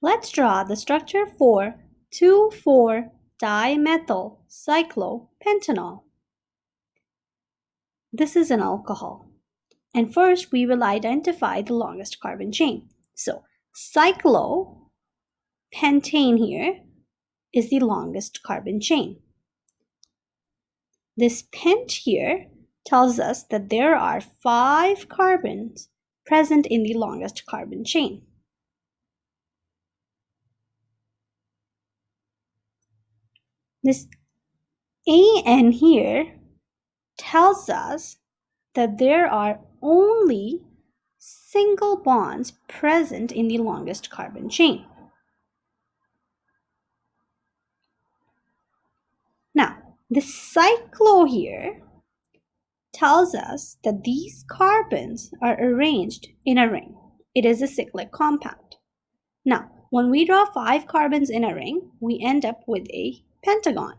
Let's draw the structure for 2,4-dimethyl cyclopentanol. This is an alcohol. And first, we will identify the longest carbon chain. So, cyclopentane here is the longest carbon chain. This pent here tells us that there are 5 carbons present in the longest carbon chain. This AN here tells us that there are only single bonds present in the longest carbon chain. Now, the cyclo here tells us that these carbons are arranged in a ring. It is a cyclic compound. Now, when we draw 5 carbons in a ring, we end up with a pentagon.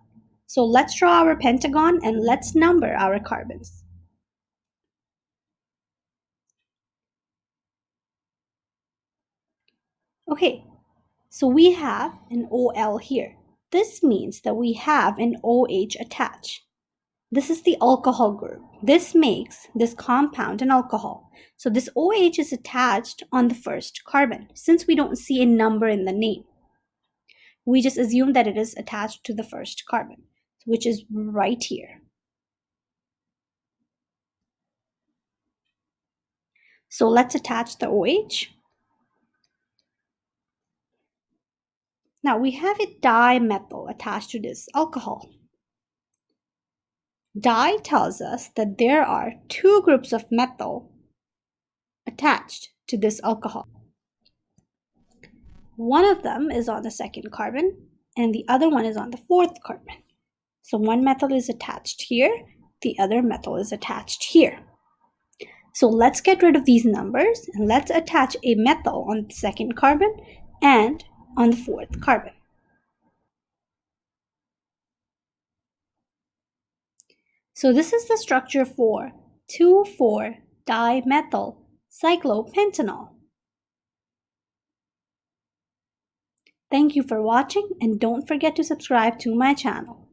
So let's draw our pentagon and let's number our carbons. Okay, so we have an OL here. This means that we have an OH attached. This is the alcohol group. This makes this compound an alcohol. So this OH is attached on the first carbon. Since we don't see a number in the name, we just assume that it is attached to the first carbon, which is right here. So let's attach the OH. Now we have a dimethyl attached to this alcohol. Di tells us that there are 2 groups of methyl attached to this alcohol. One of them is on the second carbon and the other one is on the fourth carbon. So one methyl is attached here, the other methyl is attached here. So let's get rid of these numbers and let's attach a methyl on the second carbon and on the fourth carbon. So this is the structure for 2,4-dimethyl cyclopentanol. Thank you for watching and don't forget to subscribe to my channel.